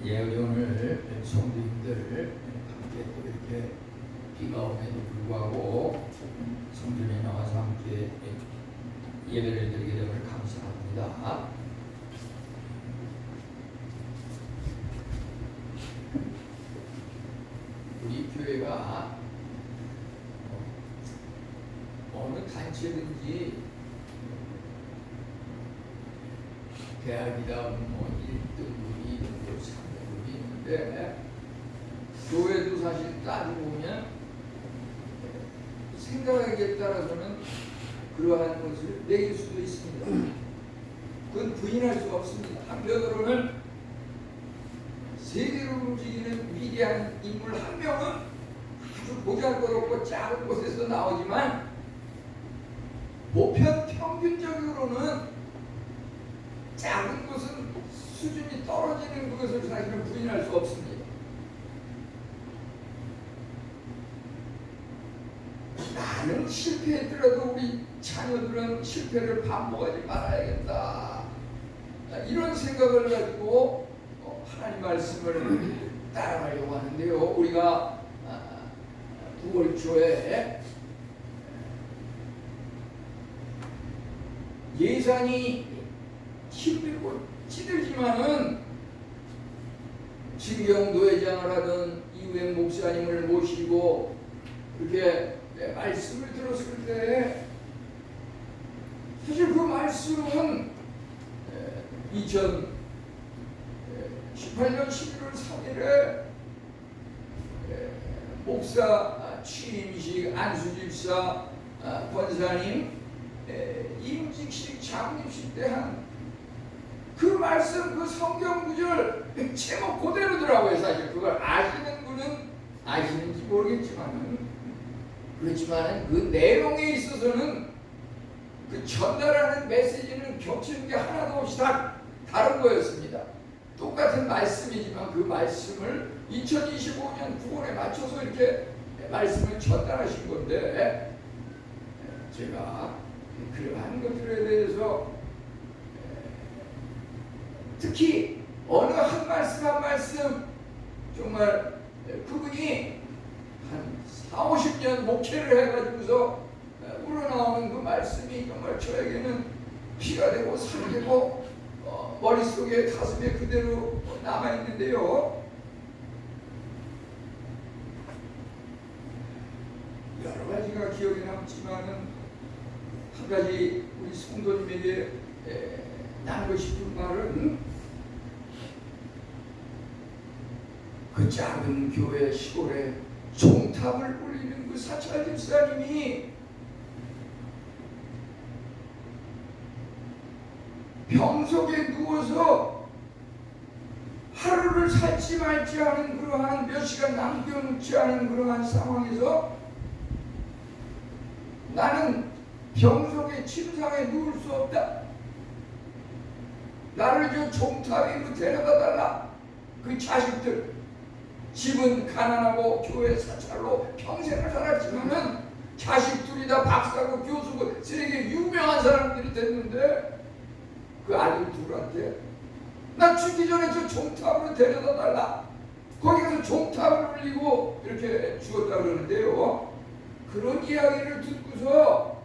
예, 우리 오늘 성도님들 함께 또 이렇게 비가 오면도 불구하고 성전에 나와서 함께 예배를 드리게 됨을 감사합니다. 우리 교회가 어느 단체든지 대학이다 뭐 1등급, 2등급, 3등급이 있는데 교회도 사실 따지고 보면 생각에 따라서는 그러한 것을 내길 수도 있습니다. 그건 부인할 수 없습니다. 한편으로는 세계를 움직이는 위대한 인물 한 명은 아주 보잘것없고 작은 곳에서 나오지만 보편 평균적으로는 작은 곳은 수준이 떨어지는 것을 사실은 부인할 수 없습니다. 나는 실패했더라도 우리 자녀들은 실패를 반복하지 말아야겠다. 이런 생각을 가지고 하나님 말씀을 따라가려고 하는데요. 우리가 9월 초에 예산이 힘들고 찌들지만은 진경도 회장을 하던 이우행 목사님을 모시고 그렇게 말씀을 들었을 때 사실 그 말씀은 2018년 11월 3일에 목사 취임식 안수집사 권사님 임직식 장립식 때 한 그 말씀 그 성경 구절 제목 그대로더라고요. 사실 그걸 아시는 분은 아시는지 모르겠지만은 그렇지만 그 내용에 있어서는 그 전달하는 메시지는 겹치는 게 하나도 없이 다 다른 거였습니다. 똑같은 말씀이지만 그 말씀을 2025년 9월에 맞춰서 이렇게 말씀을 전달하신 건데 제가 그러한 것들에 대해서 특히 어느 한 말씀 한 말씀 정말 그분이 한 40-50년 목회를 해가지고서 우러나오는 그 말씀이 정말 저에게는 피가 되고 살이 되고 머릿속에 가슴에 그대로 남아있는데요. 여러 가지가 기억에 남지만은 한 가지 우리 성도님에게 나누고 싶은 말은 그 작은 교회 시골에 종탑을 울리는 그 사찰 집사님이 병석에 누워서 하루를 살지 말지 하는 그러한 몇 시간 남겨놓지 않은 그러한 상황에서 나는 병석의 침상에 누울 수 없다. 나를 저 종탑 위로 데려다 달라. 그 자식들 집은 가난하고 교회 사찰로 평생을 살았지만은 자식들이 다 박사고 교수고 세계 유명한 사람들이 됐는데 그 아들 둘한테 나 죽기 전에 저 종탑으로 데려다 달라. 거기 가서 종탑을 울리고 이렇게 죽었다 그러는데요. 그런 이야기를 듣고서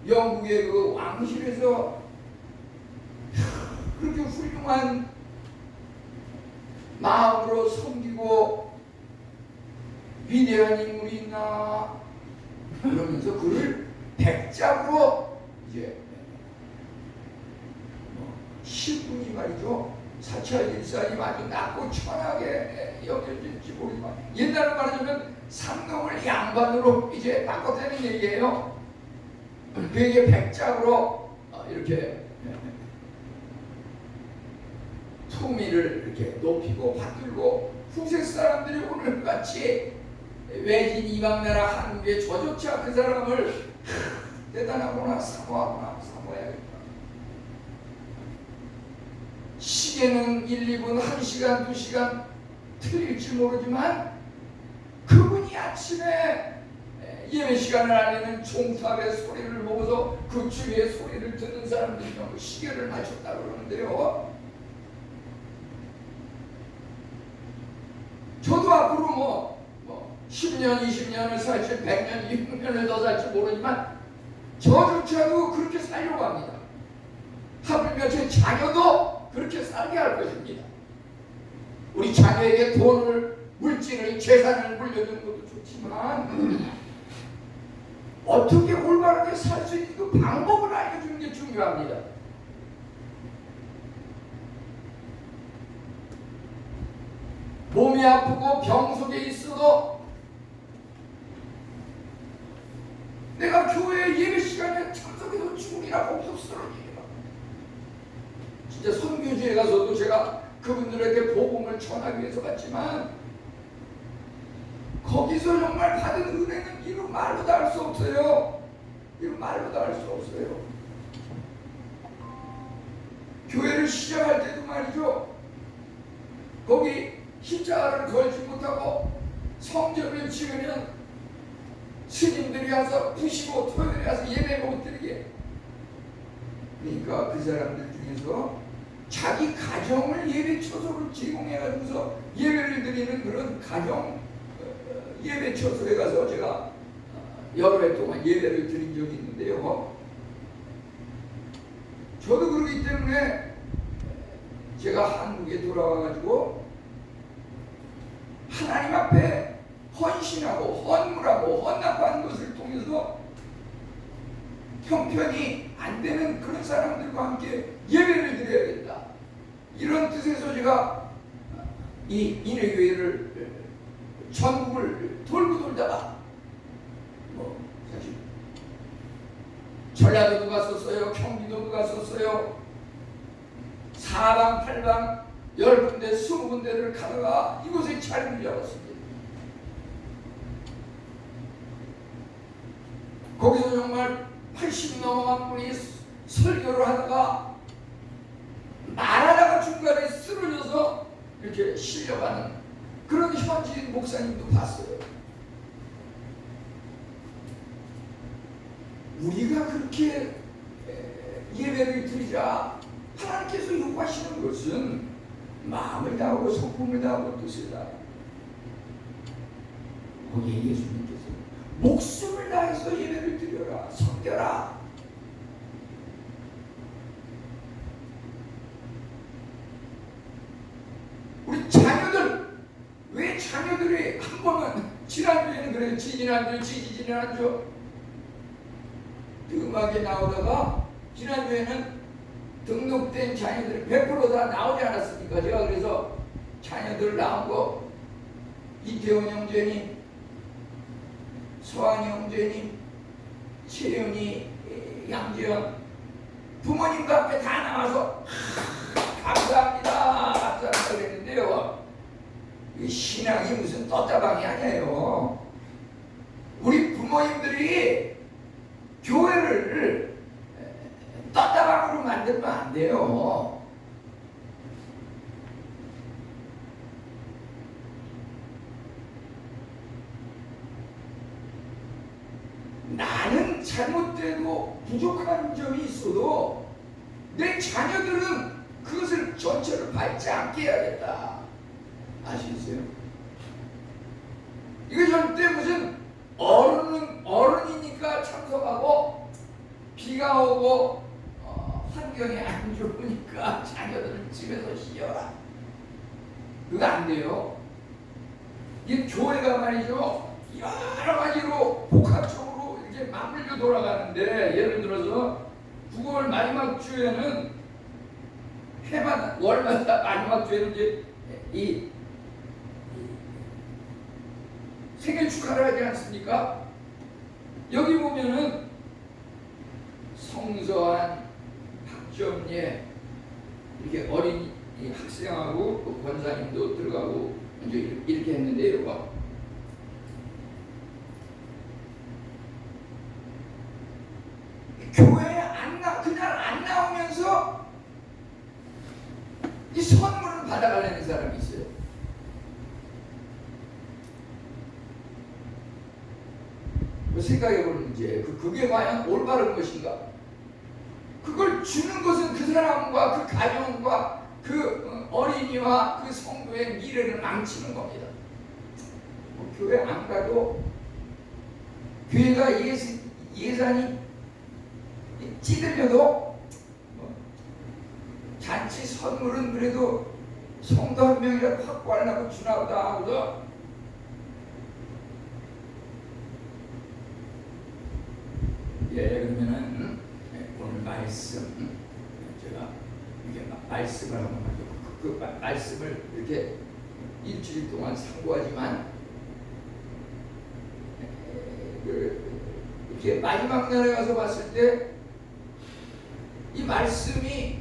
영국의 그 왕실에서 그렇게 훌륭한 마음으로 섬기고 위대한 인물이 있나 그러면서 그를 백작으로 이제 신분이 말이죠. 사찰 일사님 아주 낮고 천하게 여겨질지 모르지만 옛날로 말하자면 상놈을 양반으로 이제 바꿔대는 얘기예요. 그에게 백작으로 이렇게 품위를 이렇게 높이고 받들고 후세 사람들이 오늘같이 외진 이방나라 한국에 저조차 그 사람을 대단하구나 사모하구나 사모해야겠다. 시계는 1, 2분, 1시간, 2시간 틀릴지 모르지만 그분이 아침에 예배 시간을 알리는 종탑의 소리를 보고서 그 주위의 소리를 듣는 사람들이 시계를 맞췄다고 그러는데요. 10년, 20년을 살지 100년, 200년을 더 살지 모르지만 저조차도 그렇게 살려고 합니다. 하물며 제 자녀도 그렇게 살게 할 것입니다. 우리 자녀에게 돈을, 물질을, 재산을 물려주는 것도 좋지만 어떻게 올바르게 살 수 있는 그 방법을 알려주는 게 중요합니다. 몸이 아프고 병 속에 있어도 내가 교회 예배 시간에 참석해서 죽으리라 거기서 쓰러지리라. 진짜 선교지에 가서도 제가 그분들에게 복음을 전하기 위해서 갔지만 거기서 정말 받은 은혜는 이루 말로 다 할 수 없어요. 이루 말로 다 할 수 없어요. 교회를 시작할 때도 말이죠. 거기 십자가를 걸지 못하고 성전을 지으면 스님들이 와서 부시고 토요일에 와서 예배 못 드리게. 그러니까 그 사람들 중에서 자기 가정을 예배 처소로 제공해가지고서 예배를 드리는 그런 가정 예배 처소에 가서 제가 여러 해 동안 예배를 드린 적이 있는데요. 저도 그러기 때문에 제가 한국에 돌아와가지고 하나님 앞에 헌신하고 헌물하고 헌납하는 것을 통해서 형편이 안 되는 그런 사람들과 함께 예배를 드려야겠다. 이런 뜻에서 제가 이 인회교회를 전국을 돌고 돌다가 사실 전라도도 갔었어요. 경기도도 갔었어요. 사방팔방 10군데 20군데를 가다가 이곳에 자리를 잡았습니다. 거기서 정말 80 넘어간 분이 설교를 하다가 말하다가 중간에 쓰러져서 이렇게 실려가는 그런 현지인 목사님도 봤어요. 우리가 그렇게 예배를 드리자 하나님께서 요구하시는 것은 마음을 다하고 성품을 다하고 뜻을 다하고, 거기에 예수님께서 목숨을 다해서 예배를 드려라, 섬겨라. 우리 자녀들, 왜 자녀들이 한 번은 지난주에는 그래요. 지지난주 음악에 나오다가 지난주에는 등록된 자녀들이 100% 다 나오지 않았습니까? 제가 그래서 자녀들 나온 거 이태원 형제님, 서한이 형제님, 최윤이, 양지연 부모님과 함께 다 나와서 감사합니다 그랬는데요. 이 신앙이 무슨 떴다방이 아니에요. 우리 부모님들이 교회를 떴다방으로 만들면 안 돼요. 나는 잘못되고 부족한 점이 있어도 내 자녀들은 그것을 전체를 밟지 않게 해야겠다. 아시겠어요? 이거 절대 무슨 어른이니까 참석하고 비가 오고 환경이 안 좋으니까 자녀들은 집에서 쉬어라. 그거 안 돼요. 이 교회가 말이죠, 여러 가지로 복합적으로 이렇게 맞물려 돌아가는데, 예를 들어서 9월 마지막 주에는 해마다 월마다 마지막 주에는 이제 이 생일 축하를 하지 않습니까? 여기 보면은 성서한, 박점예 이렇게 어린 학생하고 그 권사님도 들어가고 이제 이렇게 했는데요. 교회에 그날 안 나오면서 이 선물을 받아가려는 사람이 있어요. 생각해보는 문제, 그게 과연 올바른 것인가? 그걸 주는 것은 그 사람과 그 가정과 그 어린이와 그 성도의 미래를 망치는 겁니다. 교회 안 가도 교회가 예산이 찌들려도 잔치 선물은 그래도 성도 한 명이라도 확보하려고 주나 보다 하고서 그러면은 오늘 말씀 제가 이게 말씀을 한번 하죠. 그 말씀을 이렇게 일주일 동안 상고하지만 이렇게 마지막 날에 가서 봤을 때 이 말씀이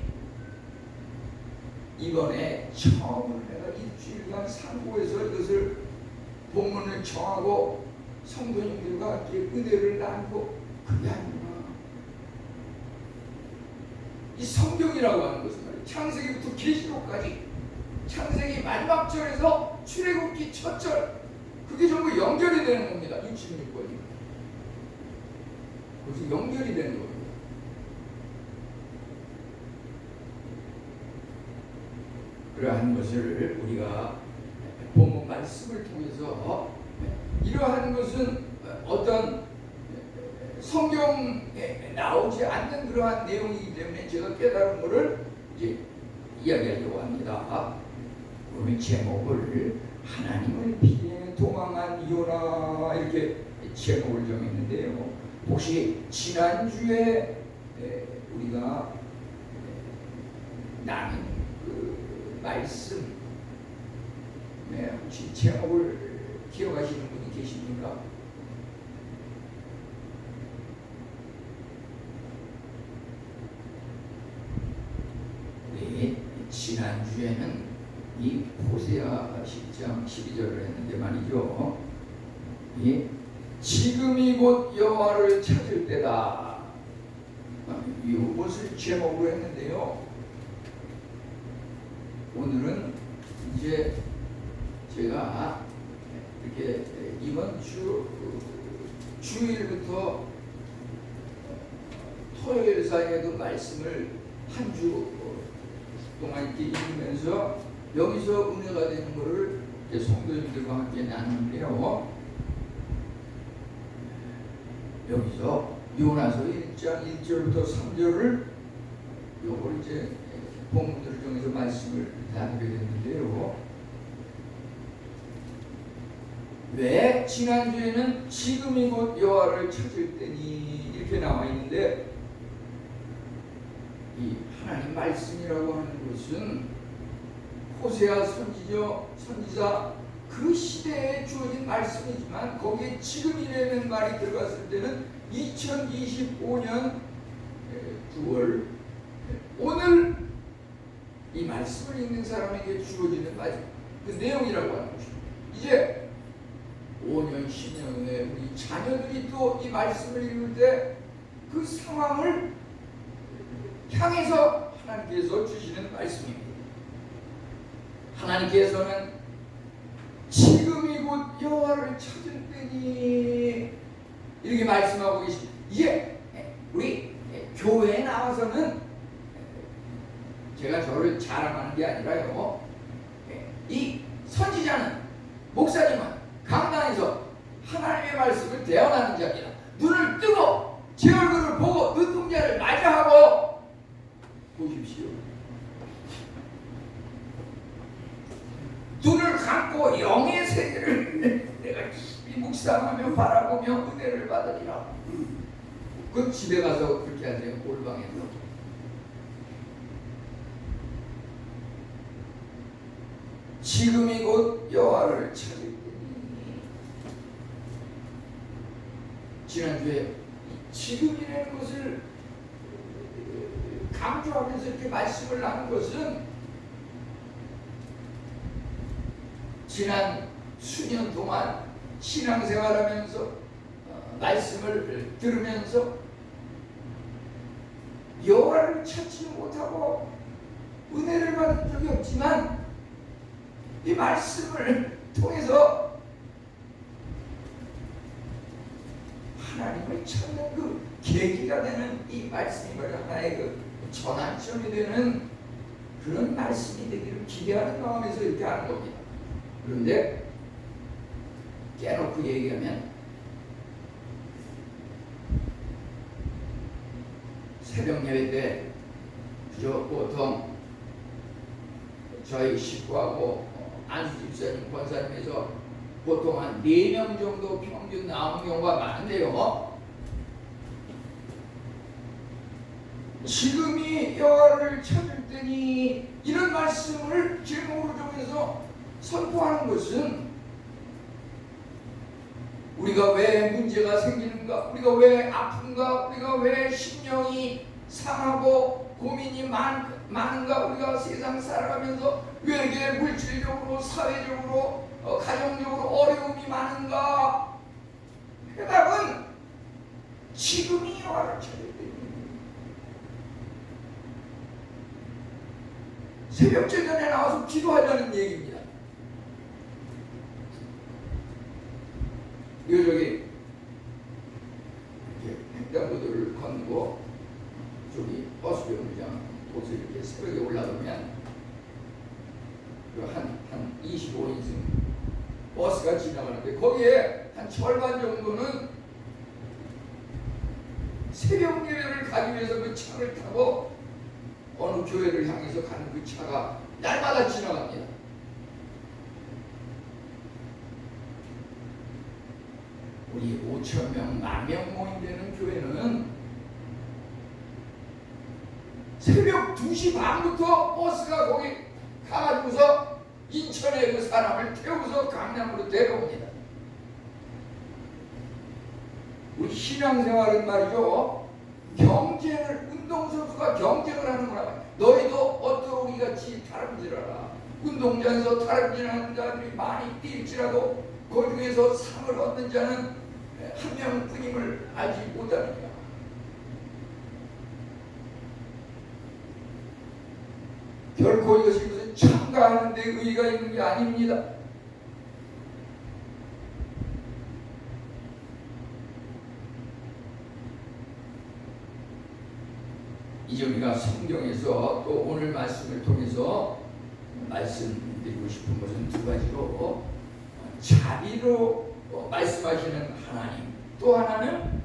이번에 처음으로 내가 일주일간 상고해서 이것을 본문을 정하고 성도님들과 함께 은혜를 나누고 그게 아니구나. 이 성경이라고 하는 것은 말이에요. 창세기부터 계시록까지 창세기 마지막 절에서 출애굽기 첫 절 그게 전부 연결이 되는 겁니다. 66권이 그래서 연결이 되는 겁니다. 그러한 것을 우리가 본문 말씀을 통해서 이러한 것은 어떤 성경에 나오지 않는 그러한 내용이기 때문에 제가 깨달은 것을 이제 이야기하려고 합니다. 오늘 제목을 하나님을 피해 도망한 요나 이렇게 제목을 정했는데요. 혹시 지난주에 우리가 나눈 그 말씀 혹시 제목을 기억하시는 분이 계십니까? 네, 지난주에는 이 호세아 10장 12절을 했는데 말이죠. 지금이 곧 여호와를 찾을 때다. 이것을 제목으로 했는데요. 오늘은 이제 제가 이렇게 이번 주일부터 토요일 사이에도 말씀을 한 주 동안 이렇게 읽으면서 여기서 은혜가 되는 것을 성도님들과 함께 나누는데요. 여기서 요나서 1장 1절부터 3절을 요걸 이제 본문들을 통해서 말씀을 나누게 됐는데요. 왜 지난주에는 지금이 곧 여호와를 찾을 때니 이렇게 나와 있는데 이 하나님 말씀이라고 하는 것은 호세아 선지자 그 시대에 주어진 말씀이지만 거기에 지금이라는 말이 들어갔을 때는 2025년 9월 오늘 이 말씀을 읽는 사람에게 주어지는 그 내용이라고 하는 것입니다. 이제 5년, 10년 후에 우리 자녀들이 또 이 말씀을 읽을 때 그 상황을 향해서 하나님께서 주시는 말씀입니다. 하나님께서는 지금이 곧 여호와를 찾을 때니 이렇게 말씀하고 계십니다. 이제 우리 교회에 나와서는 제가 저를 자랑하는 게 아니라요. 이 선지자는 목사님은 강단에서 하나님의 말씀을 대언하는 자입니다. 눈을 뜨고 제 얼굴을 보고 눈동자를 맞이하고 보십시오. 눈을 감고 영의 세계를 내가 깊이 묵상하며 바라보며 은혜를 받으리라. 그 집에 가서 그렇게 하세요. 골방에서. 지금이 곧 여호와를 찾을 때니. 지난주에 지금이라는 것을 강조하면서 이렇게 말씀을 나눈 것은 지난 수년 동안 신앙생활하면서 말씀을 들으면서 여호와를 찾지 못하고 은혜를 받은 적이 없지만 이 말씀을 통해서 하나님을 찾는 그 계기가 되는 이 말씀이 바로 하나의 그 전환점이 되는 그런 말씀이 되기를 기대하는 마음에서 이렇게 하는 겁니다. 그런데 깨놓고 얘기하면 새벽 예배 때 그저 보통 저희 식구하고 안수 집사님, 권사님에서 보통 한 4명 정도 평균 나오는 경우가 많은데요. 지금이 여호와를 찾을 때니 이런 말씀을 제목으로 정해서 선포하는 것은 우리가 왜 문제가 생기는가, 우리가 왜 아픈가, 우리가 왜 심령이 상하고 고민이 많은가, 우리가 세상 살아가면서 왜 이렇게 물질적으로, 사회적으로, 가정적으로 어려움이 많은가. 해답은 지금이 여호와를 찾을 때입니다. 새벽 제전에 나와서 기도하자는 얘기입니다. 저기 이렇게 횡단보도를 건너고 저기 버스 정류장 곳에 이렇게 새벽에 올라가면 한 25인승 버스가 지나가는데 거기에 한 절반 정도는 새벽 예배를 가기 위해서 그 차를 타고 어느 교회를 향해서 가는 그 차가 날마다 지나갑니다. 우리 5,000명, 10,000명 모임되는 교회는 새벽 2시 반부터 버스가 거기 가가지고서 인천에 그 사람을 태우고서 강남으로 데려옵니다. 우리 신앙생활은 말이죠, 경쟁을, 운동선수가 경쟁을 하는 거라. 너희도 어떠기 같이 다름질하라. 운동장에서 다름질하는 자들이 많이 뛸지라도 그 중에서 상을 얻는 자는 한 명뿐임을 알지 못하느냐. 결코 이것이 무슨 참가하는 데 의의가 있는 게 아닙니다. 이제 우리가 성경에서 또 오늘 말씀을 통해서 말씀드리고 싶은 것은 두 가지로, 자비로 말씀하시는 하나님, 또 하나는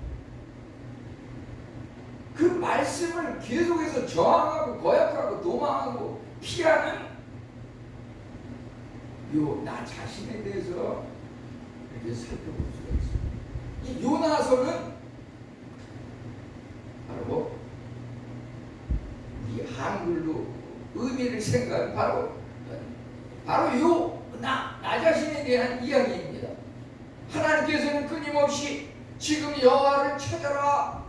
그 말씀을 계속해서 저항하고 거역하고 도망하고 피하는 요 나 자신에 대해서 이렇게 살펴볼 수가 있습니다. 이 요나서는 바로 이 한글로 의미를 생각한 바로 요 나 자신에 대한 이야기입니다. 하나님께서는 끊임없이 지금 여호와를 찾아라,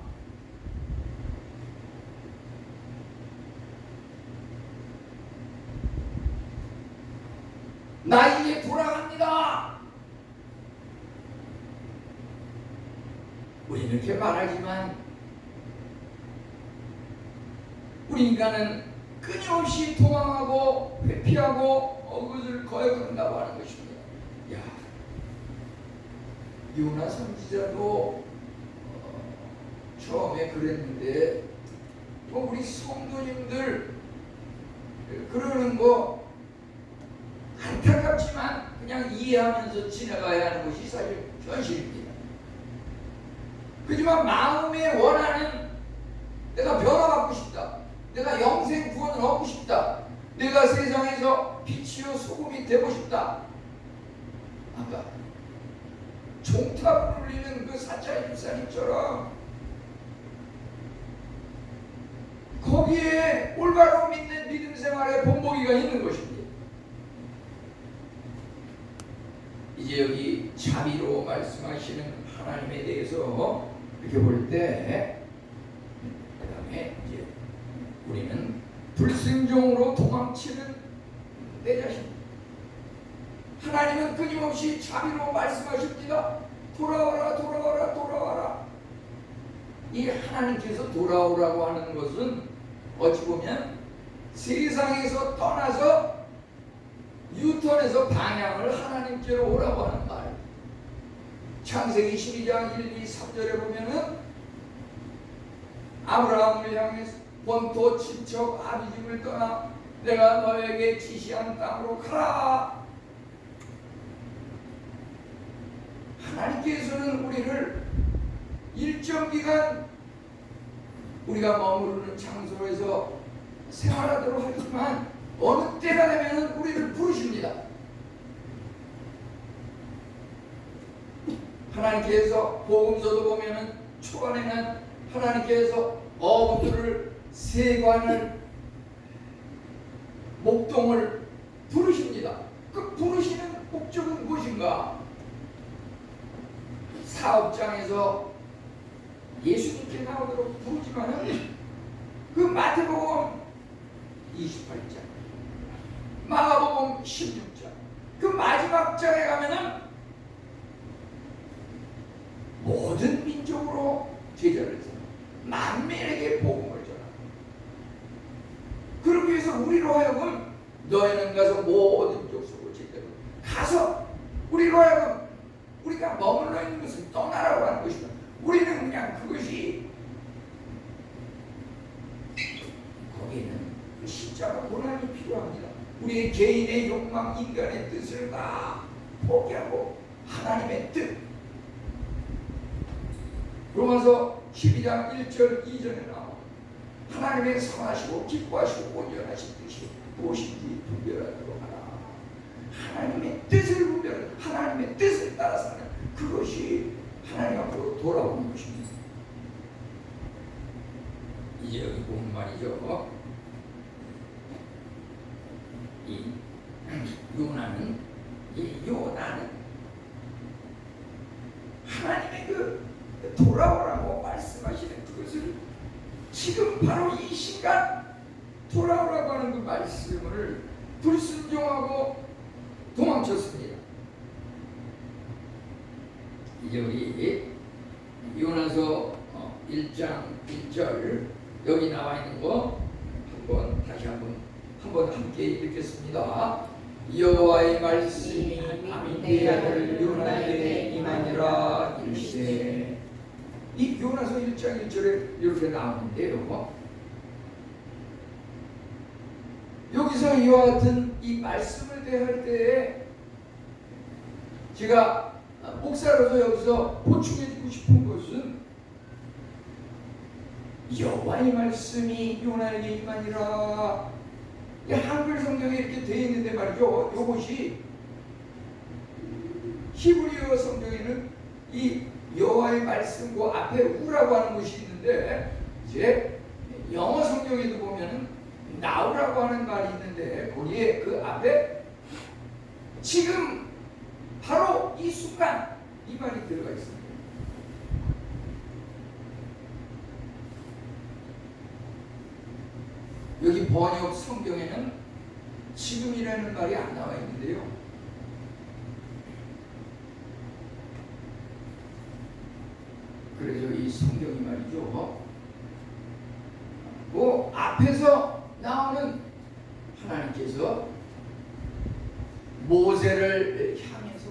나 이제 돌아갑니다. 우리는 이렇게 말하지만 우리 인간은 끊임없이 도망하고 회피하고 그것을 거역한다고 하는 것입니다. 야, 요나 선지자도 처음에 그랬는데 우리 성도님들 그러는 거 안타깝지만 그냥 이해하면서 지나가야 하는 것이 사실 현실입니다. 하지만 마음에 원하는, 내가 변화받고 싶다, 내가 영생 구원을 얻고 싶다, 내가 세상에서 빛이요 소금이 되고 싶다. 아까 종탑을 울리는 그 사차의 집사님처럼 거기에 올바로 믿는 믿음 생활의 본보기가 있는 것입니다. 이제 여기 자비로 말씀하시는 하나님에 대해서 이렇게 볼 때, 그 다음에 이제 우리는 불순종으로 도망치는 내 자신, 하나님은 끊임없이 자비로 말씀하십니다. 돌아와라, 돌아와라, 돌아와라. 이 하나님께서 돌아오라고 하는 것은 어찌 보면 세상에서 떠나서 유턴해서 방향을 하나님께로 오라고 하는 말이에요. 창세기 12장 1, 2, 3절에 보면은 아브라함을 향해서 본토 친척 아비 집을 떠나 내가 너에게 지시한 땅으로 가라. 하나님께서는 우리를 일정 기간 우리가 머무르는 장소에서 생활하도록 하지만 어느 때가 되면 우리를 부르십니다. 하나님께서 복음서도 보면은 초반에는 하나님께서 어부들을 세관을 목동을 부르십니다. 그 부르시는 목적은 무엇인가? 사업장에서 예수님께 나오도록 부르지만은 그 마태복음 28장, 마가복음 16장 그 마지막 장에 가면은 모든 민족으로 제자를 세워 만민에게 복음을 전하라. 그러기 위해서 우리로 하여금 너희는 가서 모든 족속을 제자로 가서 우리로 하여금 우리가 머물러 있는 것은 떠나라고 하는 것이다. 우리는 그냥 그것이 거기에는 그 십자가 고난이 필요합니다. 우리의 개인의 욕망, 인간의 뜻을 다 포기하고 하나님의 뜻. 로마서 12장 1절 2절에 나와 하나님의 선하시고 기뻐하시고 온전하신 뜻이 무엇인지 분별하도록 하라. 하나님의 뜻을 분별하라. 하나님의 뜻을 따라 사는 그것이 하나님 앞으로 돌아오는 것입니다. 이제 여기 보면 말이죠. 이 요나는 하나님의 그 돌아오라고 말씀하시는 그것을 지금 바로 이 시간 돌아오라고 하는 그 말씀을 불순종하고 도망쳤습니다. 이제 우리 요나서 1장 1절 여기 나와 있는 거 다시 한번 함께 읽겠습니다. 여호와의 말씀이 아미떼의 아들 요나에게 임하니라 이르시되. 이 요나서 1장 1절에 이렇게 나오는데요. 여기서 이와 같은 이 말씀을 대할 때에 제가 목사로서 여기서 보충해주고 싶은 것은 여호와의 말씀이 요나에게 임하니라. 한글 성경에 이렇게 되어 있는데 말이죠. 이것이 히브리어 성경에는 이 여호와의 말씀 그 앞에 우라고 하는 것이 있는데 이제 영어 성경에도 보면은 now라고 하는 말이 있는데 거기에 그 앞에 지금 바로 이 순간 이 말이 들어가 있습니다. 여기 번역 성경에는 지금이라는 말이 안 나와 있는데요. 그래서 이 성경이 말이죠. 그 앞에서 나오는 하나님께서 모세를 향해서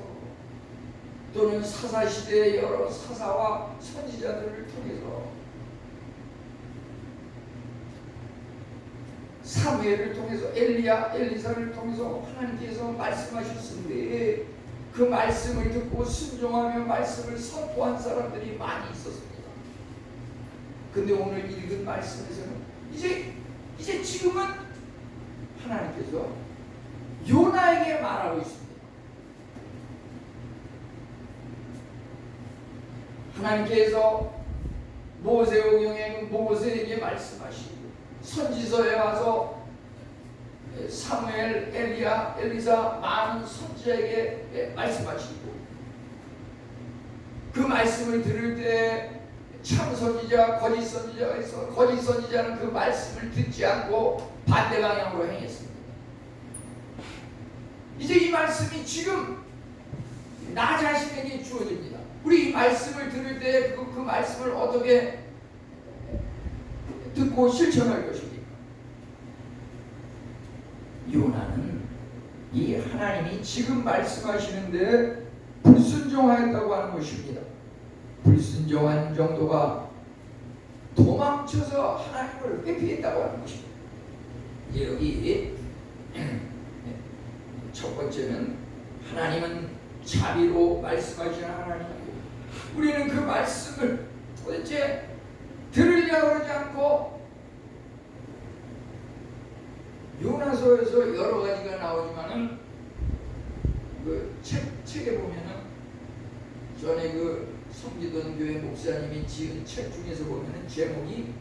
또는 사사시대의 여러 사사와 선지자들을 통해서 사무엘을 통해서 엘리야, 엘리사를 통해서 하나님께서 말씀하셨는데 그 말씀을 듣고 순종하며 말씀을 선포한 사람들이 많이 있었습니다. 근데 오늘 읽은 말씀에서는 이제 지금은 하나님께서 요나에게 말하고 있습니다. 하나님께서 모세오경에 모세에게 말씀하시고 선지서에 와서 사무엘, 엘리야, 엘리사 많은 선지자에게 말씀하시고 그 말씀을 들을 때 참 선지자, 거짓 선지자가 있어 거짓 선지자는 그 말씀을 듣지 않고 반대 방향으로 행했습니다. 이제 이 말씀이 지금 나 자신에게 주어집니다. 우리 이 말씀을 들을 때 그 말씀을 어떻게 듣고 실천할 것입니까? 요나는 이 하나님이 지금 말씀하시는데 불순종하였다고 하는 것입니다. 불순종한 정도가 도망쳐서 하나님을 회피했다고 하는 것입니다. 여기 첫 번째는 하나님은 자비로 말씀하시는 하나님이고 우리는 그 말씀을 도대체 들으려고 그러지 않고 요나서에서 여러 가지가 나오지만은 그 책에 보면은 전에 그 섬기던 교회 목사님이 지은 책 중에서 보면은 제목이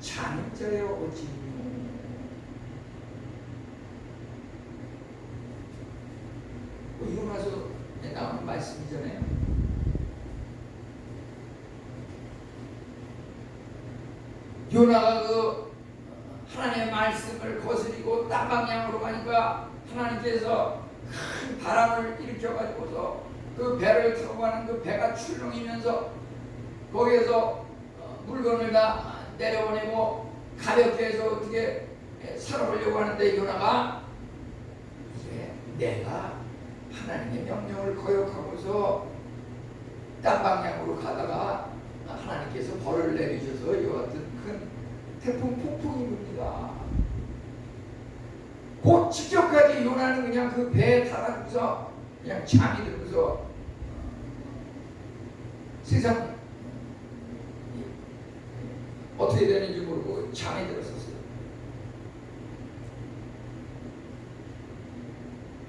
자는 자여 어찌 요나서에 나오는 말씀이잖아요. 요나가 그 하나님의 말씀을 거스리고 딴 방향으로 가니까 하나님께서 큰 바람을 일으켜가지고서 그 배를 타고 가는 그 배가 출렁이면서 거기에서 물건을 다 내려보내고 가볍게 해서 어떻게 살아보려고 하는데 요나가 이제 내가 하나님의 명령을 거역하고서 딴 방향으로 가다가 하나님께서 벌을 내리셔서 이와 같은 큰 태풍 폭풍이 붑니다. 곧 직전까지 요나는 그냥 그 배에 타가지고서 그냥 잠이 들면서 세상 어떻게 되는지 모르고 잠이 들었었어요.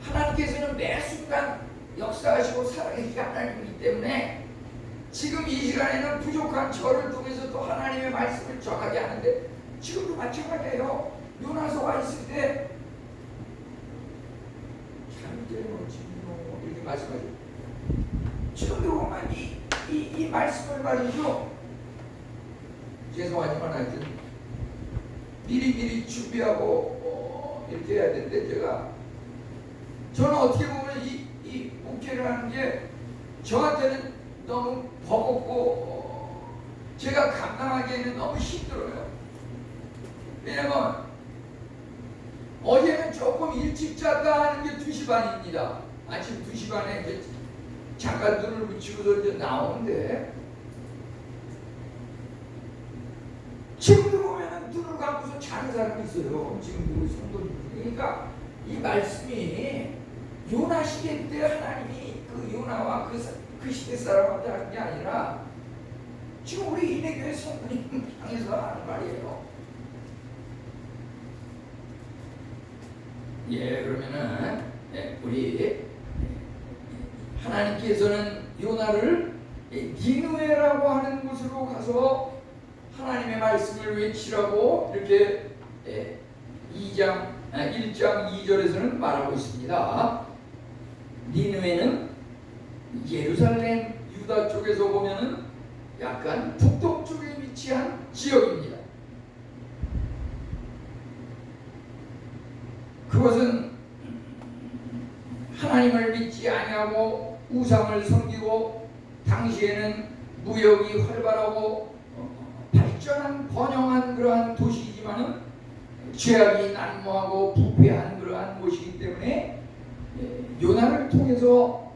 하나님께서는 매 순간 역사하시고 살아계신 하나님이기 때문에 지금 이 시간에는 부족한 저를 통해서 또 하나님의 말씀을 전하게 하는데 지금도 마찬가지예요. 요나서가 있을 때 잠들어 지금 이렇게 말씀하죠. 지금도 보면 이 말씀을 말이죠. 죄송하지만 하여튼 미리 준비하고 이렇게 해야 되는데 저는 어떻게 보면 이 목회를 하는 게 저한테는 너무 버겁고 제가 감당하기에는 너무 힘들어요. 왜냐면 어제는 조금 일찍 잤다 하는 게 2시 반입니다. 아침 2시 반에 이제 잠깐 눈을 붙이고서 이제 나오는데 지금도 보면은 눈을 감고서 자는 사람이 있어요. 지금 우리 성도님들. 그러니까 이 말씀이 요나 시대 때 하나님이 그 요나와 그 시대 사람한테 하는 게 아니라 지금 우리 인해교회 성도님 향해서 하는 말이에요. 그러면은 우리 하나님께서는 요나를 니느웨라고 하는 곳으로 가서 하나님의 말씀을 외치라고 이렇게 1장 2절에서는 말하고 있습니다. 니느웨는 예루살렘 유다 쪽에서 보면은 약간 북동쪽에 위치한 지역입니다. 그것은 하나님을 믿지 아니하고 우상을 섬기고 당시에는 무역이 활발하고 발전한 번영한 그러한 도시이지만은 죄악이 난무하고 부패한 그러한 곳이기 때문에 요나를 통해서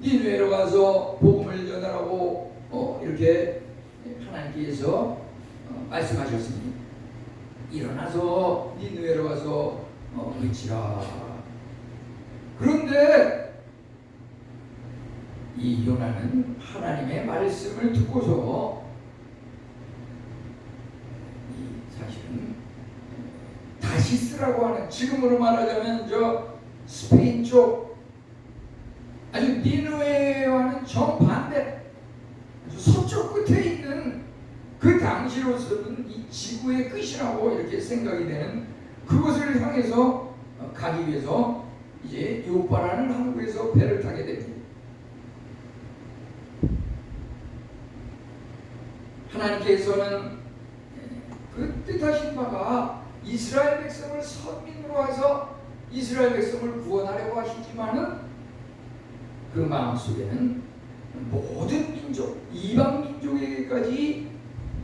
니느웨로 가서 복음을 전하라고 이렇게 하나님께서 말씀하셨습니다. 일어나서 니느웨로 가서 외치라. 그런데 이 요나는 하나님의 말씀을 듣고서 사실은 다시스라고 하는, 지금으로 말하자면 저 스페인 쪽 아주 니느웨와는 정반대 아주 서쪽 끝에 있는 그 당시로서는 이 지구의 끝이라고 이렇게 생각이 되는 그것을 향해서 가기 위해서 이제 요바라는 항구에서 배를 타게 됩니다. 하나님께서는 그 뜻하신 바가 이스라엘 백성을 선민으로 해서 이스라엘 백성을 구원하려고 하시지만은 그 마음속에는 모든 민족, 이방 민족에게까지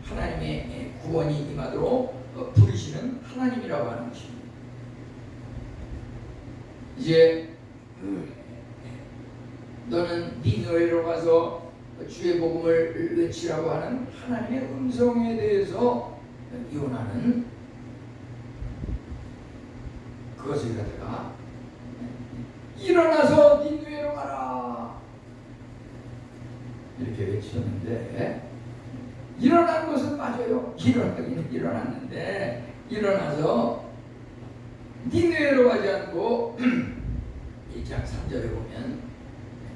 하나님의 구원이 임하도록 부르시는 하나님이라고 하는 것입니다. 이제 너는 니느웨로 가서 주의 복음을 외치라고 하는 하나님의 음성에 대해서 요나는 그것을 갖다가 일어나서 니느웨로 가라 이렇게 외쳤는데 일어난 것은 맞아요. 일어나긴 일어났는데 일어나서 니느웨로 가지 않고 1장 3절에 보면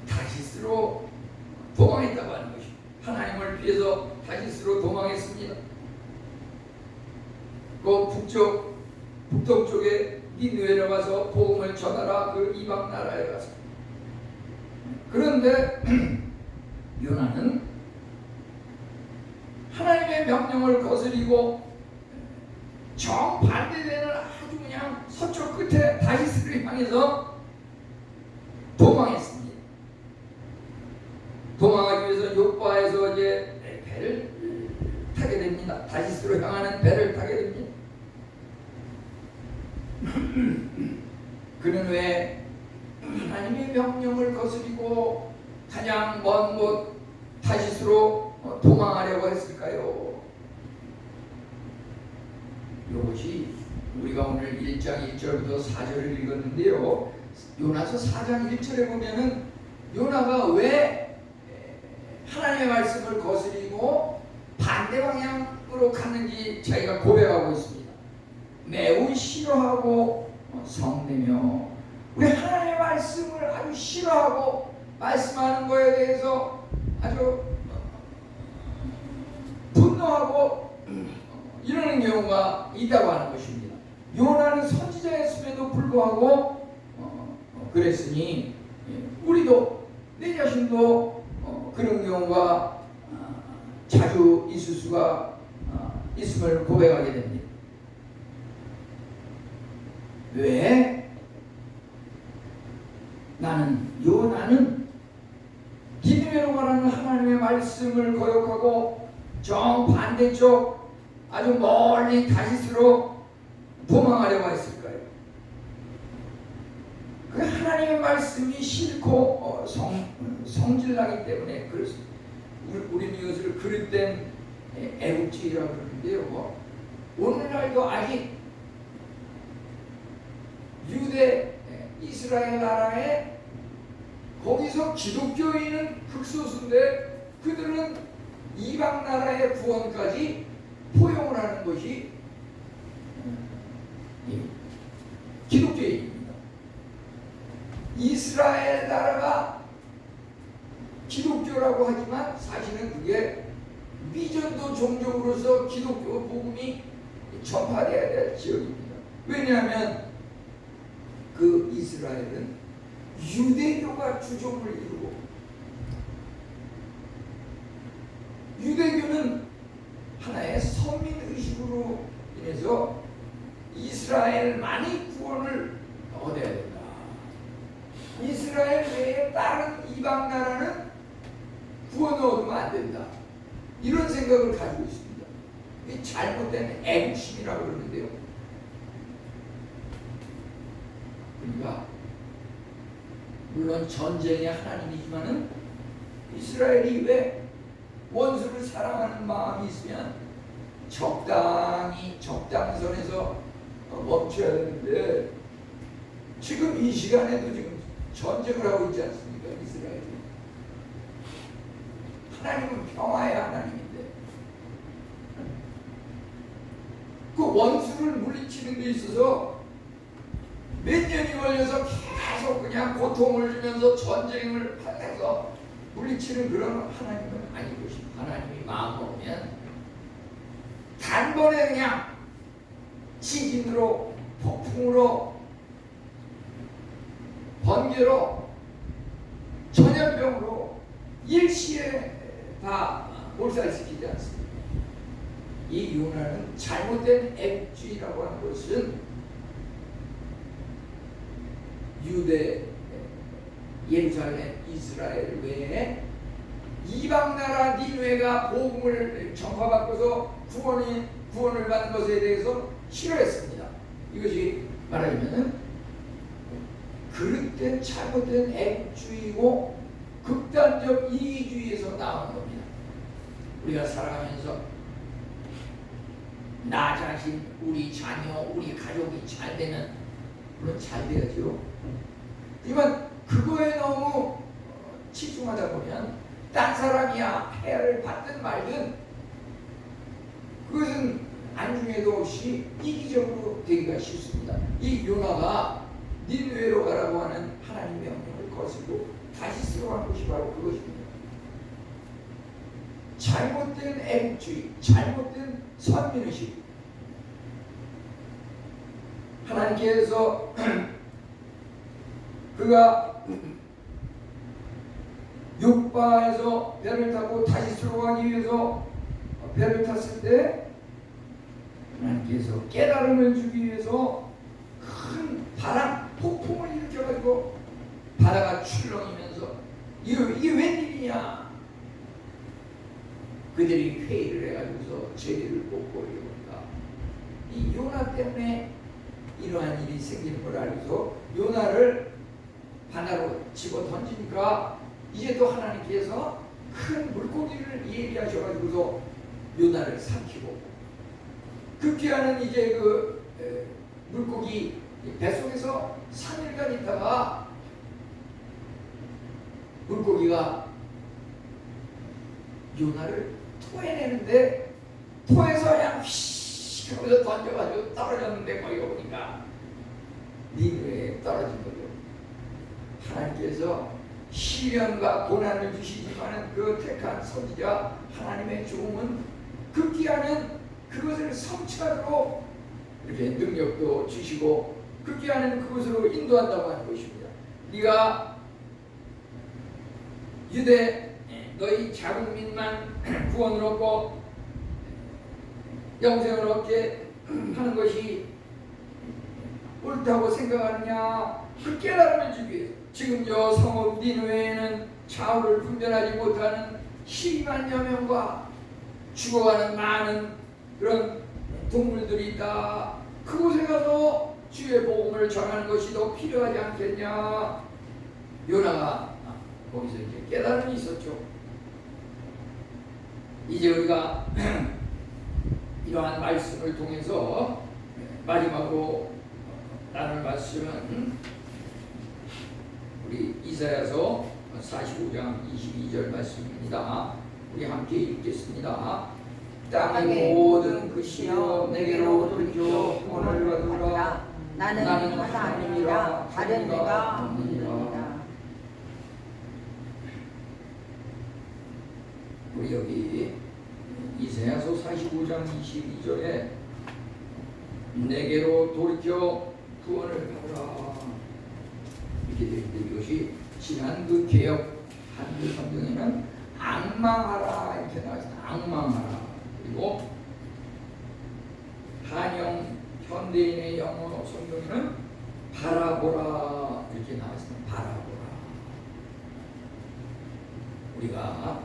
다시스로 도망했다고 하는 것이 하나님을 피해서 다시스로 도망했습니다. 그 북동쪽에 니느웨로 가서 복음을 전하라. 그 이방 나라에 가서. 그런데 요나는 하나님의 명령을 거스리고 정반대되는 아주 그냥 서쪽 끝에 다시스를 향해서 도망했습니다. 도망하기 위해서 요바에서 이제 배를 타게 됩니다. 다시스로 향하는 배를 타게 됩니다. 그는 왜 하나님의 명령을 거스리고 가장 먼 곳 다시스로 도망하려고 했을까요? 이것이 우리가 오늘 1장 1절부터 4절을 읽었는데요. 요나서 4장 1절에 보면은 요나가 왜 하나님의 말씀을 거스리고 반대 방향으로 갔는지 자기가 고백하고 있습니다. 매우 싫어하고 성내며 우리 하나님의 말씀을 아주 싫어하고 말씀하는 거에 대해서 아주 분노하고 이러는 경우가 있다고 하는 것입니다. 요나는 선지자였음에도 불구하고 그랬으니 우리도 내 자신도 그런 경우가 자주 있을 수가 있음을 고백하게 됩니다. 왜? 요나는 니느웨로 가라는 하나님의 말씀을 거역하고 정반대쪽 아주 멀리 다시스로 도망하려고 했을까요? 그 하나님의 말씀이 싫고 성질나기 때문에 그렇습니다. 우리는 이것을 그릇된 애국주의라고 그러는데요. 오늘날도 아직 유대 이스라엘 나라에 거기서 기독교인은 극소수인데 그들은 이방 나라의 구원까지 포용을 하는 것이 기독교인입니다. 이스라엘 나라가 기독교라고 하지만 사실은 그게 미전도 종족으로서 기독교 복음이 전파되어야 될 지역입니다. 왜냐하면 그 이스라엘은 유대교가 주종을 이루고 유대교는 하나의 선민의식으로 인해서 이스라엘만이 구원을 얻어야 된다. 이스라엘 외에 다른 이방 나라는 구원을 얻으면 안 된다. 이런 생각을 가지고 있습니다. 이 잘못된 애국심이라고 그러는데요. 그러니까 물론 전쟁의 하나님이지만은 이스라엘이 왜 원수를 사랑하는 마음이 있으면 적당히 적당선에서 멈춰야 되는데 지금 이 시간에도 지금 전쟁을 하고 있지 않습니까? 이스라엘이. 하나님은 평화의 하나님인데 그 원수를 물리치는 데 있어서 몇 년이 걸려서 계속 그냥 고통을 주면서 전쟁을 해서 물리치는 그런 하나님은 아닌 것입니다. 하나님이 마음 먹으면 단번에 그냥 지진으로 폭풍으로 번개로 전염병으로 일시에 다 몰살시키지 않습니다. 이 요나는 잘못된 애국주의라고 하는 것은 유대, 예루살렘, 이스라엘 외에 이방 나라 니느웨가 복음을 전파받고서 구원을 받는 것에 대해서 싫어했습니다. 이것이 말하자면 그릇된 잘못된 애국주의고 극단적 이기주의에서 나온 겁니다. 우리가 살아가면서 나 자신, 우리 자녀, 우리 가족이 잘 되면 물론 잘 돼야죠. 하지만 그거에 너무 치중하다 보면 딴 사람이야 해를 받든 말든 그것은 안중에도 없이 이기적으로 되기가 쉽습니다. 이 요나가 니느웨로 가라고 하는 하나님의 명령을 거스르고 다시스로 간 것이 바로 그것입니다. 잘못된 애국주의, 잘못된 선민의식. 하나님께서 그가 요바에서 배를 타고 다시스로 가기 위해서 배를 탔을 때 하나님께서 깨달음을 주기 위해서 큰 바람, 폭풍을 일으켜가지고 바다가 출렁이면서 이게 웬일이냐. 그들이 회의를 해가지고서 죄를 뽑고 이러니까 이 요나 때문에 이러한 일이 생기는 걸 알고서 요나를 바다로 집어 던지니까 이제 또 하나님께서 큰 물고기를 예비하셔가지고서 요나를 삼키고 급기야는 이제 그 물고기 뱃속에서 3일간 있다가 물고기가 요나를 토해내는데 토해서 그냥 휘 하면서 던져가지고 떨어졌는데 거기 오니까 니느웨에 떨어진 거죠. 하나님께서 시련과 고난을 주시지만 그 택한 선지자 하나님의 종은 급기야는 그것을 성취하도록 이렇게 능력도 주시고 급기야는 그것으로 인도한다고 하는 것입니다. 네가 유대 너희 자국민만 구원을 얻고 영생을 얻게 하는 것이 옳다고 생각하느냐. 그 깨달음을 주기 위해서 지금 저 성읍 니느웨에는 좌우를 분별하지 못하는 12만여 명과 죽어가는 많은 그런 동물들이 있다. 그곳에 가서 주의 복음을 전하는 것이 더 필요하지 않겠냐. 요나가 거기서 이제 깨달음이 있었죠. 이제 우리가 이러한 말씀을 통해서 마지막으로 나눌 말씀은 우리 이사야서 45장 22절 말씀입니다. 우리 함께 읽겠습니다. 땅의 모든 그시여 내게로 돌이켜 구원을 받으라. 나는 하나님이라 다른 이가 없느니라. 우리 여기 이사야서 45장 22절에 내게로 돌이켜 구원을 받으라 이렇게 되어 있는데 이것이 지난 그 개혁 한글 성경에는 앙망하라 이렇게 나와있습니다. 앙망하라. 그리고 한영 현대인의 영어 성경에는 바라보라 이렇게 나와있습니다. 바라보라. 우리가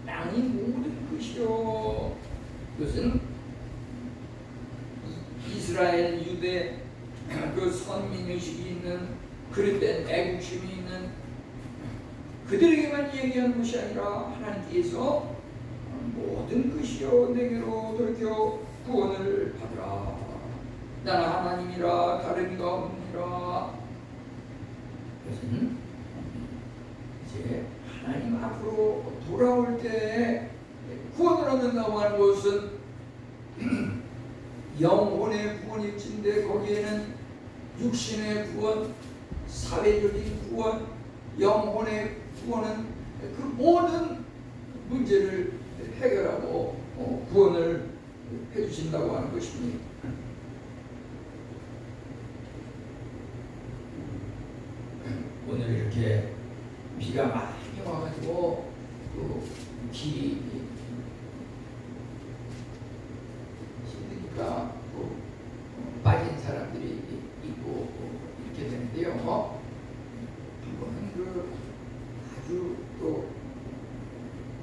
땅이 모든 것이요. 그것은 이스라엘 유대 그 선민의식이 있는 그릇된 애국심이 있는 그들에게만 얘기한 것이 아니라 하나님께서 모든 것이요 내게로 돌이켜 구원을 받으라. 나는 하나님이라 다른 이가 없느니라. 그것은 이제 하나님 앞으로 돌아올 때 구원을 얻는다고 하는 것은 영혼의 구원일진데 거기에는 육신의 구원, 사회적인 구원, 영혼의 구원은 그 모든 문제를 해결하고 구원을 해주신다고 하는 것입니다. 오늘 이렇게 비가 많이 와가지고 또 길이 힘드니까 또 빠진 사람들이 있고 이렇게 되는데요. 한 번은 그 아주 또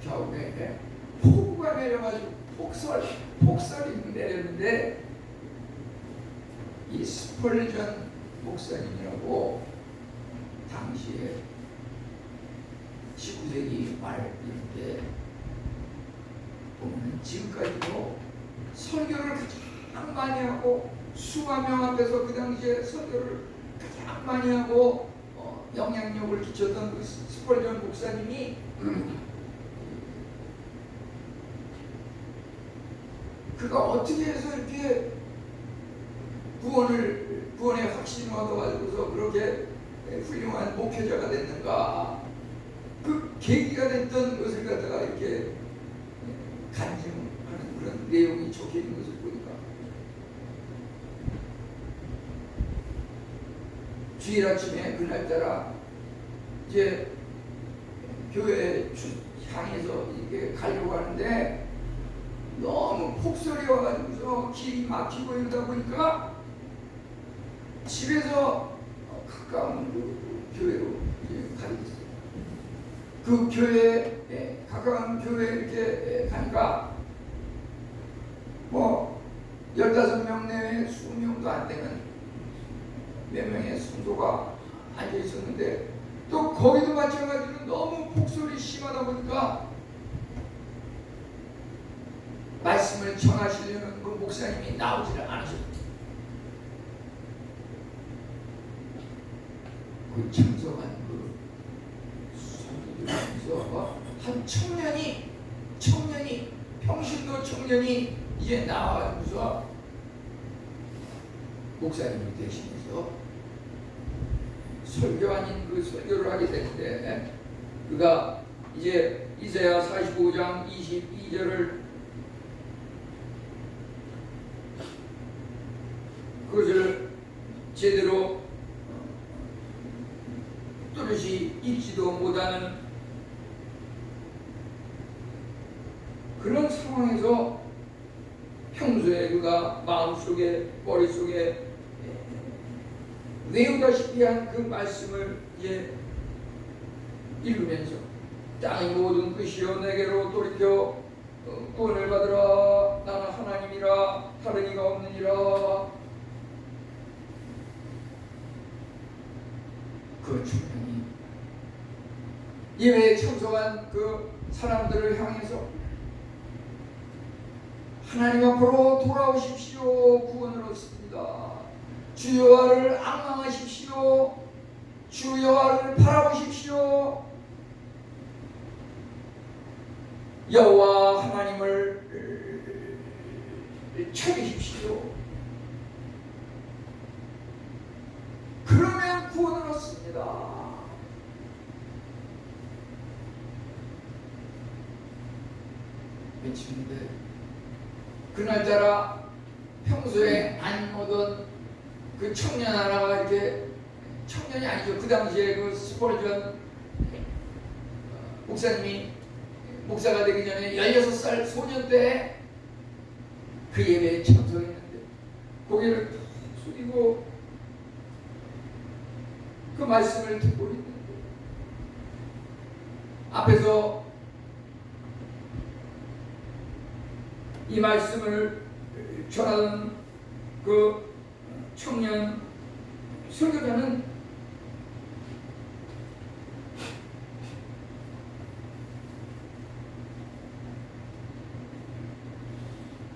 겨울에 폭우가 내려가지고 폭설이 내렸는데 이 스펄전 목사님이라고 당시에 19세기 말 이때 보면 지금까지도 설교를 가장 많이 하고 수만 명 앞에서 그 당시에 설교를 가장 많이 하고 영향력을 끼쳤던 그 스펄전 목사님이 그가 어떻게 해서 이렇게 구원의 확신을 얻어가지고서 그렇게 훌륭한 목회자가 됐는가? 그 계기가 됐던 것을 갖다가 이렇게 간증하는 그런 내용이 적혀 있는 것을 보니까 주일 아침에 그날따라 이제 교회 향해서 이렇게 가려고 하는데 너무 폭설이 와가지고서 길이 막히고 이러다 보니까 집에서 가까운 그 교회로 이제 가게 됐어요. 그 교회에 가까운 교회에 이렇게 가니까 뭐 15명 내외 20명도 안 되는 몇 명의 성도가 앉아 있었는데 또 거기도 마찬가지로 너무 폭설이 심하다 보니까 말씀을 전하시려는 그 목사님이 나오지를 않으셨어요. 그 참석한 그 성도들에서 한 청년이 평신도 청년이 이제 나와서 목사님을 대신해서 설교 아닌 그 설교를 하게 되는데 그가 이제 이사야 45장 22절을 그것을 제대로 또렷이 읽지도 못하는 그런 상황에서 평소에 그가 마음속에 머릿속에 외우다시피 한 그 말씀을 이제 읽으면서 땅의 모든 끝이여 내게로 돌이켜 구원을 받으라 나는 하나님이라 다른 이가 없느니라. 그 청년이 예배에 참석한 그 사람들을 향해서 하나님 앞으로 돌아오십시오. 구원을 얻습니다. 주 여호와를 앙망하십시오. 주 여호와를 바라보십시오. 여호와 하나님을 찾으십시오. 그러면 구원을 얻습니다. 외치는데 그날따라 평소에 안 오던 그 청년 하나가 이렇게 청년이 아니죠. 그 당시에 그 스폴전 목사님이 목사가 되기 전에 16살 소년 때 그 예배에 참석했는데 고개를 툭 숙이고 그 말씀을 듣고 있는데 앞에서 이 말씀을 전하던 그 청년 설교자는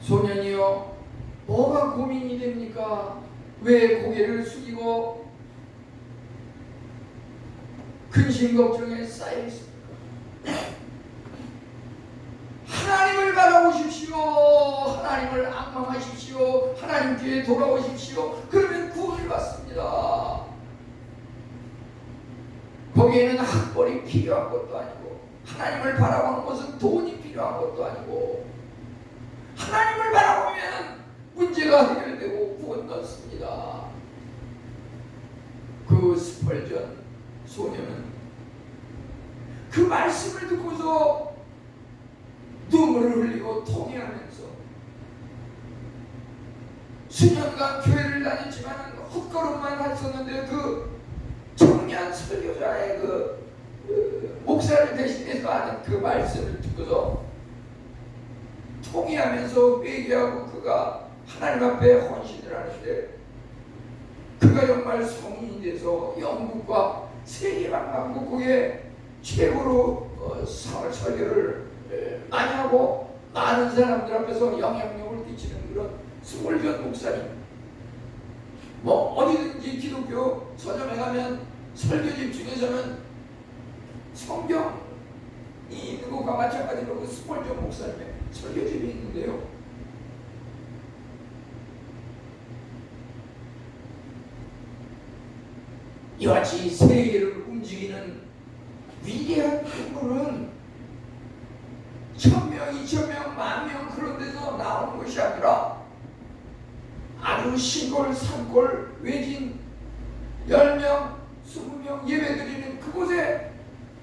소년이여 뭐가 고민이 됩니까? 왜 고개를 숙이고 근심 걱정에 쌓여 있습니까? 하나님을 바라보십시오. 하나님을 앙망하십시오. 하나님께 돌아오십시오. 그러면 구원을 받습니다. 거기에는 학벌이 필요한 것도 아니고 하나님을 바라보는 것은 돈이 필요한 것도 아니고 하나님을 바라보면 문제가 해결되고 구원도 얻습니다. 그 스펄전 소년은 그 말씀을 듣고서 눈물을 흘리고 통회하면서 수년간 교회를 다녔지만 헛걸음만 했었는데 그 청년 설교자의 그 목사를 대신해서 하는 그 말씀을 듣고서 통회하면서 회개하고 그가 하나님 앞에 헌신을 하는데 그가 정말 성인이 돼서 영국과 세계만국에 최고로 설교를 많이 하고 많은 사람들 앞에서 영향력을 끼치는 그런 스몰전 목사님. 뭐 어디든지 기독교 서점에 가면 설교집 중에서는 성경이 있는 것과 마찬가지로 그 스몰전 목사님의 설교집이 있는데요. 이와 같이 세계를 움직이는 위대한 인물은 1000명, 2000명, 10,000명 그런 데서 나오는 것이 아니라 아주 시골, 산골, 외진 10명, 20명 예배드리는 그곳에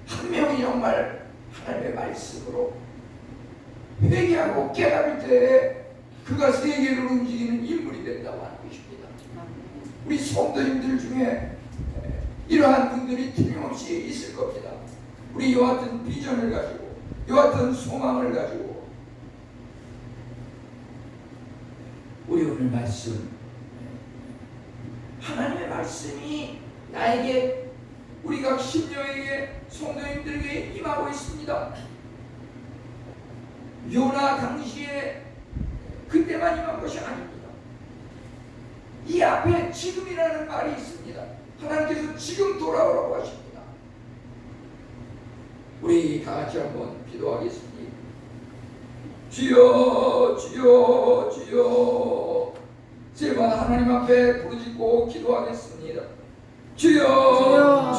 한 명이 정말 하나님의 말씀으로 회개하고 깨달을 때에 그가 세계를 움직이는 인물이 된다고 하는 것입니다. 우리 성도님들 중에 이러한 분들이 틀림없이 있을 겁니다. 우리 이와 같은 비전을 가지고 이와 같은 소망을 가지고 우리 오늘 말씀 하나님의 말씀이 나에게 우리 각 신령에게 성도님들에게 임하고 있습니다. 요나 당시에 그때만 임한 것이 아닙니다. 이 앞에 지금이라는 말이 있습니다. 하나님께서 지금 돌아오라고 하십니다. 우리 다 같이 한번 기도하겠습니다. 주여 주여 주여 세 번 하나님 앞에 부르짖고 기도하겠습니다. 주여